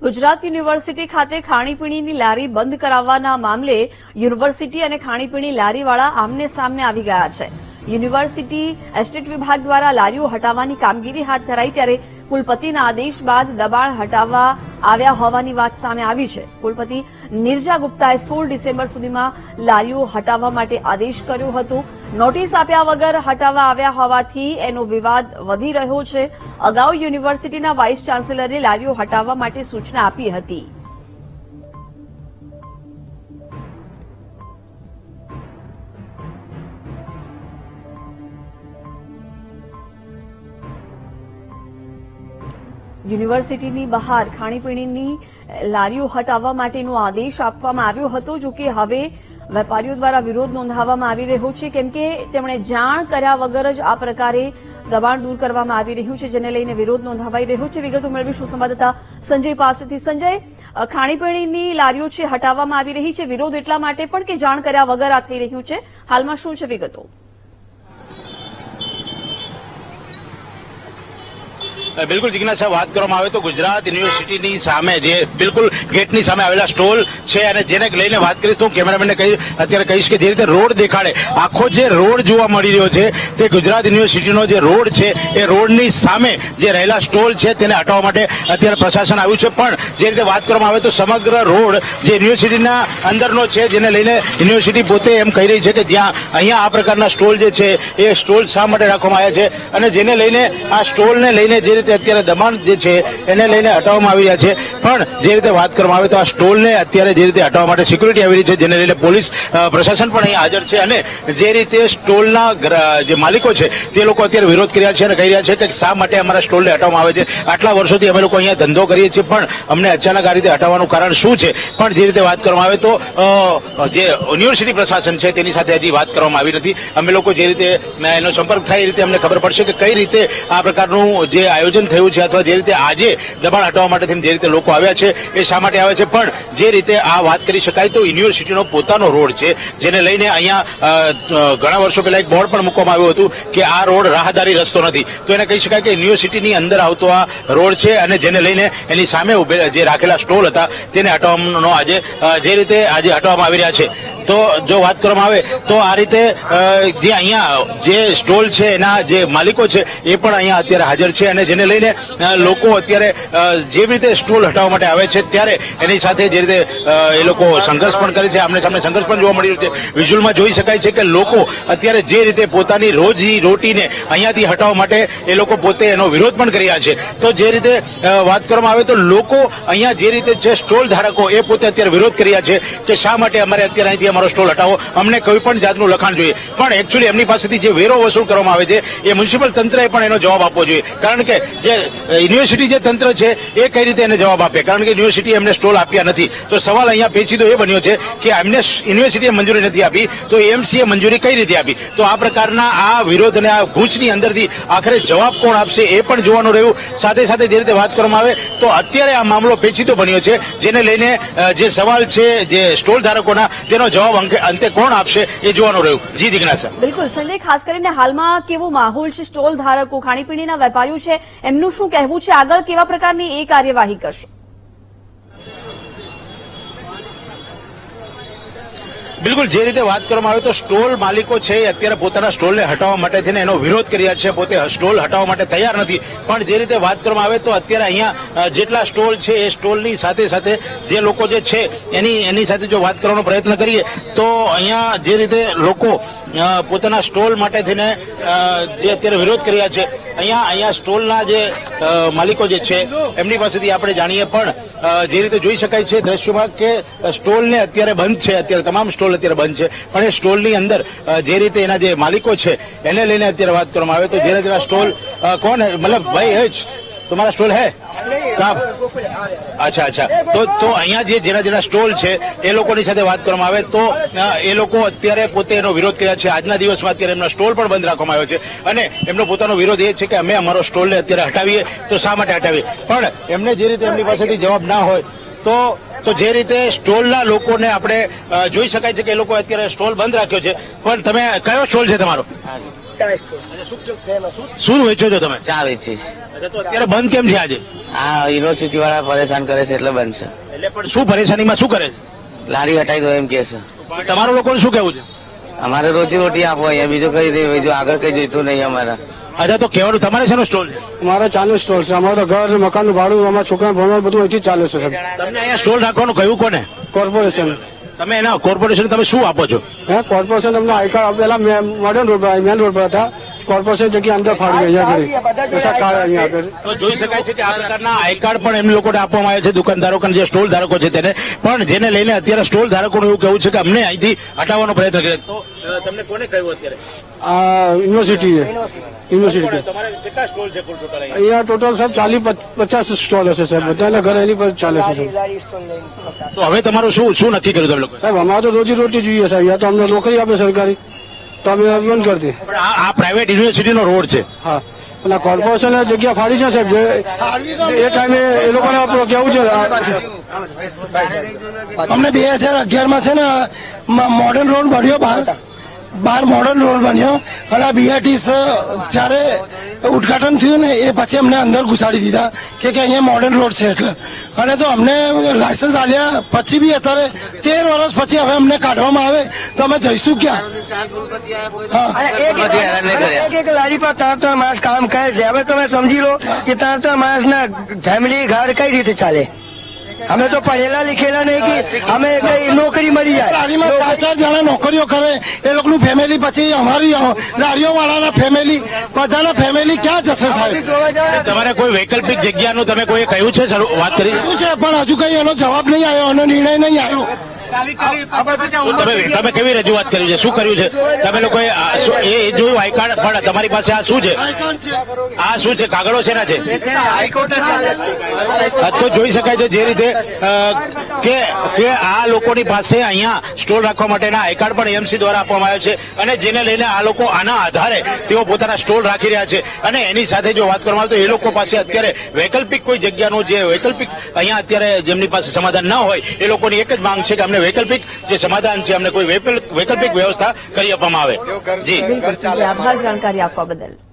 Gujarat university ખાતે ખાણીપીણીની લારી બંધ કરાવવાના મામલે યુનિવર્સિટી અને ખાણીપીણી લારીવાળા આમને સામને આવી ગયા છે। યુનિવર્સિટી એસ્ટેટ વિભાગ દ્વારા લારીઓ હટાવવાની કામગીરી હાથ ધરાઈ ત્યારે કુલપતિના આદેશ બાદ દબાણ હટાવવા આવ્યા હોવાની વાત સામે આવી છે। કુલપતિ નિર્જા ગુપ્તાએ 16 ડિસેમ્બર સુધીમાં લારીઓ હટાવવા માટે આદેશ કર્યો હતો। નોટિસ આપ્યા વગર હટાવવા આવ્યા હોવાથી એનો વિવાદ વધી રહ્યો છે। અગાઉ યુનિવર્સિટીના વાઇસ ચાન્સેલરે લારીઓ હટાવવા માટે સૂચના આપી હતી। યુનિવર્સિટીની બહાર ખાણીપીણીની લારીઓ હટાવવા માટેનો આદેશ આપવામાં આવ્યો હતો। જો કે હવે વેપારીઓ દ્વારા વિરોધ નોંધાવવામાં આવી રહ્યો છે, કેમ કે તેમણે જાણ કર્યા વગર જ આ પ્રકારે દબાણ દૂર કરવામાં આવી રહ્યું છે, જેને લઈને વિરોધ નોંધાવાઈ રહ્યો છે। વિગતો મેળવીશું સંવાદદાતા સંજય પાસેથી। સંજય, ખાણીપીણીની લારીઓ છે હટાવવામાં આવી રહી છે, વિરોધ એટલા માટે પણ કે જાણ કર્યા વગર આ થઈ રહ્યું છે। હાલમાં શું છે વિગતો? બિલકુલ જિજ્ઞાસા, વાત કરવામાં આવે તો ગુજરાત યુનિવર્સિટીની સામે જે બિલકુલ ગેટની સામે આવેલા સ્ટોલ છે અને જેને લઈને વાત કરીશ તો કેમેરામેનને અત્યારે કહીશ કે જે રીતે રોડ દેખાડે, આખો જે રોડ જોવા મળી રહ્યો છે તે ગુજરાત યુનિવર્સિટીનો જે રોડ છે એ રોડની સામે જે રહેલા સ્ટોલ છે તેને હટાવવા માટે અત્યારે પ્રશાસન આવ્યું છે। પણ જે રીતે વાત કરવામાં આવે તો સમગ્ર રોડ જે યુનિવર્સિટીના અંદરનો છે, જેને લઈને યુનિવર્સિટી પોતે એમ કહી રહી છે કે જ્યાં અહીંયા આ પ્રકારના સ્ટોલ જે છે એ સ્ટોલ શા માટે રાખવામાં આવ્યા છે અને જેને લઈને આ સ્ટોલને લઈને જે અત્યારે દબાણ જે છે એને લઈને હટાવવામાં આવી રહ્યા છે। પણ જે રીતે વાત કરવામાં આવે તો આ સ્ટોલને અત્યારે જે રીતે હટાવવા માટે સિક્યુરિટી આવી રહી છે, જેને લઈને પોલીસ પ્રશાસન પણ અહીં હાજર છે અને જે રીતે સ્ટોલના જે માલિકો છે તે લોકો અત્યારે વિરોધ કર્યા છે અને કહી રહ્યા છે કે શા માટે અમારા સ્ટોલને હટાવવામાં આવે છે। આટલા વર્ષોથી અમે લોકો અહીંયા ધંધો કરીએ છીએ, પણ અમને અચાનક આ રીતે હટાવવાનું કારણ શું છે? પણ જે રીતે વાત કરવામાં આવે તો જે યુનિવર્સિટી પ્રશાસન છે તેની સાથે હજી વાત કરવામાં આવી નથી। અમે લોકો જે રીતે એનો સંપર્ક થાય એ રીતે અમને ખબર પડશે કે કઈ રીતે આ પ્રકારનું જે આયોજન થયું છે અથવા જે રીતે આજે દબાણ હટાવવા માટે જે રીતે લોકો આવ્યા છે એ શા માટે આવ્યા છે। પણ જે રીતે આ વાત કરી શકાય તો યુનિવર્સિટીનો પોતાનો રોડ છે, જેને લઈને અહીંયા ઘણા વર્ષો પહેલા એક બોર્ડ પણ મૂકવામાં આવ્યું હતું કે આ રોડ રાહદારી રસ્તો નથી, તો એને કહી શકાય કે યુનિવર્સિટીની અંદર આવતો આ રોડ છે અને જેને લઈને એની સામે જે રાખેલા સ્ટોલ હતા તેને હટાવવાનો આજે જે રીતે આજે હટાવવામાં આવી રહ્યા છે। તો જો વાત કરવામાં આવે તો આ રીતે જે અહીંયા જે સ્ટોલ છે એના જે માલિકો છે એ પણ અહીંયા અત્યારે હાજર છે અને જેને લઈને લોકો અત્યારે જે રીતે સ્ટોલ હટાવવા માટે આવે છે ત્યારે એની સાથે જે રીતે એ લોકો સંઘર્ષ પણ કરે છે, આમને સામને સંઘર્ષ પણ જોવા મળી રહ્યું છે। વિઝ્યુઅલમાં જોઈ શકાય છે કે લોકો અત્યારે જે રીતે પોતાની રોજી રોટીને અહીંયાથી હટાવવા માટે એ લોકો પોતે એનો વિરોધ પણ કરી રહ્યા છે। તો જે રીતે વાત કરવામાં આવે તો લોકો અહીંયા જે રીતે છે સ્ટોલ ધારકો એ પોતે અત્યારે વિરોધ કરી રહ્યા છે કે શા માટે અમારે અત્યારે અહીંથી અમારો સ્ટોલ હટાવો, અમને કોઈ પણ જાતનું લખાણ જોઈએ। પણ એકચ્યુઅલી એમની પાસેથી જે વેરો વસૂલ કરવામાં આવે છે એ મ્યુનિસિપલ તંત્રએ પણ એનો જવાબ આપવો જોઈએ, કારણ કે જે યુનિવર્સિટી જે તંત્ર છે એ કઈ રીતે એને જવાબ આપે, કારણ કે યુનિવર્સિટી એમને સ્ટોલ આપ્યા નથી। તો સવાલ અહીંયા પેચીદો એ બન્યો છે કે એમને યુનિવર્સિટીએ મંજૂરી નથી આપી તો એએમસીએ મંજૂરી કઈ રીતે આપી? તો આ પ્રકારના આ વિરોધ અને આ ગૂંચની અંદરથી આખરે જવાબ કોણ આપશે એ પણ જોવાનું રહ્યું। સાથે સાથે જે રીતે વાત કરવામાં આવે તો અત્યારે આ મામલો પેચીદો બન્યો છે, જેને લઈને જે સવાલ છે જે સ્ટોલ ધારકોના તેનો જવાબ અંતે કોણ આપશે એ જોવાનું રહ્યું। જી જિજ્ઞાસા। બિલકુલ સંજય, ખાસ કરીને હાલમાં કેવો માહોલ છે? સ્ટોલ ધારકો, ખાણીપીણીના વેપારીઓ છે, એમનું શું કહેવું છે? આગળ કેવા પ્રકારની એ કાર્યવાહી કરશે? બિલકુલ જે રીતે વાત કરવામાં આવે તો સ્ટોલ માલિકો છે એ અત્યારે પોતાના સ્ટોલને હટાવવા માટે થઈને એનો વિરોધ કર્યા છે, પોતે સ્ટોલ હટાવવા માટે તૈયાર નથી। પણ જે રીતે વાત કરવામાં આવે તો અત્યારે અહીંયા જેટલા સ્ટોલ છે એ સ્ટોલની સાથે સાથે જે લોકો જે છે એની સાથે જો વાત કરવાનો પ્રયત્ન કરીએ તો અહીંયા જે રીતે લોકો પોતાના સ્ટોલ માટે થઈને જે અત્યારે વિરોધ કર્યા છે, અહીંયા સ્ટોલના જે માલિકો જે છે એમની પાસેથી આપણે જાણીએ। પણ જે રીતે જોઈ શકાય છે દ્રશ્યમાં કે સ્ટોલને અત્યારે બંધ છે, અત્યારે તમામ સ્ટોલ અત્યારે બંધ છે, પણ એ સ્ટોલની અંદર જે રીતે એના જે માલિકો છે એને લઈને અત્યારે વાત કરવામાં આવે તો જેના સ્ટોલ કોણ મતલબ ભાઈ હે તમારા સ્ટોલ હે અચ્છા તો અહીંયા જે જેના સ્ટોલ છે એ લોકોની સાથે વાત કરવામાં આવે તો એ લોકો અત્યારે પોતે એનો વિરોધ કર્યા છે। આજના દિવસમાં અત્યારે એમના સ્ટોલ પણ બંધ રાખવામાં આવ્યો છે અને એમનો પોતાનો વિરોધ એ છે કે અમે અમારો સ્ટોલને અત્યારે હટાવીએ તો શા માટે હટાવીએ। પણ એમને જે રીતે એમની પાસેથી જવાબ ના હોય તો જે રીતે સ્ટોલના લોકોને આપણે જોઈ શકાય છે કે એ લોકો અત્યારે સ્ટોલ બંધ રાખ્યો છે। પણ તમે કયો સ્ટોલ છે તમારો? શું વેચો છો તમે? ચા વેચીશ। તો અત્યારે બંધ કેમ છે આજે? આ યુનિવર્સિટી વાળા પરેશાન કરે છે એટલે બનશે. એટલે પણ શું પરેશાનીમાં શું કરે છે લારી હટાવી દો એમ કે છે. તમારું લોકોનું શું કહેવું છે? અમારે રોજી રોટી આપો અહીંયા, બીજું કઈ નહીં, બીજું આગળ કઈ જોઈતું નહીં અમારે. અચ્છા, તો કહેવાનું તમારે શેનો સ્ટોલ છે? અમારે ચાનું સ્ટોલ છે. અમારે તો ઘર મકાનનું ભાડું, અમારા છોકરા ભણવાનું બધું અહીંથી જ ચાલે છે સાહેબ. તમને અહીંયા સ્ટોલ રાખવાનું કહ્યું કોને? કોર્પોરેશન. તમે એના કોર્પોરેશન તમે શું આપો છો? હે, કોર્પોરેશન અમને આઈ કાર્ડ પેલા મોડર્ન રોડ પર, મેન રોડ પર હતા. કોર્પોરેશન જગ્યા અંદર ફાડી અહીંયા કરી પૈસા કાર્ડ અહીંયા આપે છે. તો જોઈ શકાય છે કે આ પ્રકારના આઈ કાર્ડ પણ એમ લોકોને આપવામાં આવે છે, દુકાનદારો જે સ્ટોલ ધારકો છે તેને. પણ જેને લઈને અત્યારે સ્ટોલ ધારકોનું એવું કહેવું છે કે અમને અહીંથી હટાવવાનો પ્રયત્ન કરે. તો તમને કોને કહ્યું અત્યારે? આ યુનિવર્સિટી છે. યુનિવર્સિટી તમારે કેટલા સ્ટોલ છે કુલ ટોટલ? અહીંયા ટોટલ સાહેબ 40-50 સ્ટોલ હશે સાહેબ. બધાના ઘર એની પર ચાલે છે સાહેબ. તો હવે તમારું શું નક્કી કર્યું તમે લોકો? સાહેબ અમારે તો રોજી રોટી જોઈએ સાહેબ. યા તો અમને નોકરી આપે સરકારી, તો અમે બંધ કરી દઈએ. પણ આ પ્રાઇવેટ યુનિવર્સિટીનો રોડ છે. હા, અને કોર્પોરેશન જગ્યા ફાડી છે સાહેબ. જે એ ટાઈમે એ લોકોને આપણું કેવું છે, અમને 2011 માં છે ને મોડર્ન રોડ બન્યો, બાર મોડર્ન રોડ બન્યો, અને આ બીઆરટીસ જયારે ઉદઘાટન થયું ને એ પછી અમને અંદર ઘુસાડી દીધા કે અહીંયા મોડર્ન રોડ છે એટલે. અને તો અમને લાયસન્સ આલ્યા પછી બી અત્યારે 13 વર્ષ પછી હવે અમને કાઢવામાં આવે તો અમે જઈશું ક્યાં? હા, એક લારી પર 3 માણસ કામ કરે છે. હવે તમે સમજી લો કે 3 માણસના ફેમિલી ઘર કઈ રીતે ચાલે? અમે તો ભણેલા લીખેલા નહીં કે અમે કઈ નોકરી મળી જાય. લારીમાં 4 જણા નોકરીઓ કરે, એ લોકોનું ફેમિલી પછી અમારી લારીઓ વાળાના ફેમિલી, બધાના ફેમિલી ક્યાં જશે સાહેબ? તમારે કોઈ વૈકલ્પિક જગ્યાનું તમે કોઈ કહ્યું છે? વાત કરી શું છે પણ હજુ કઈ એનો જવાબ નહીં આવ્યો, એનો નિર્ણય નહીં આવ્યો. તમે કેવી રજૂઆત કર્યું છે? શું કર્યું છે તમે લોકોએ? એ જોયું આઈ કાર્ડ, પણ તમારી પાસે આ શું છે? આ શું છે? કાગળો શેના છે? તો જોઈ શકાય છે જે રીતે કે આ લોકોની પાસે અહીંયા સ્ટોલ રાખવા માટેના આઈ કાર્ડ પણ એમસી દ્વારા આપવામાં આવ્યો છે, અને જેને લઈને આ લોકો આના આધારે તેઓ પોતાના સ્ટોલ રાખી રહ્યા છે. અને એની સાથે જો વાત કરવામાં આવે તો એ લોકો પાસે અત્યારે વૈકલ્પિક કોઈ જગ્યાનું જે વૈકલ્પિક અહીંયા અત્યારે જેમની પાસે સમાધાન ન હોય, એ લોકોની એક જ માંગ છે કે અમને વૈકલ્પિક જે સમાધાન છે, અમને કોઈ વૈકલ્પિક વ્યવસ્થા કરી આપવામાં આવે. જી, બિલકુલ સંજય, આભાર જાણકારી આપવા બદલ.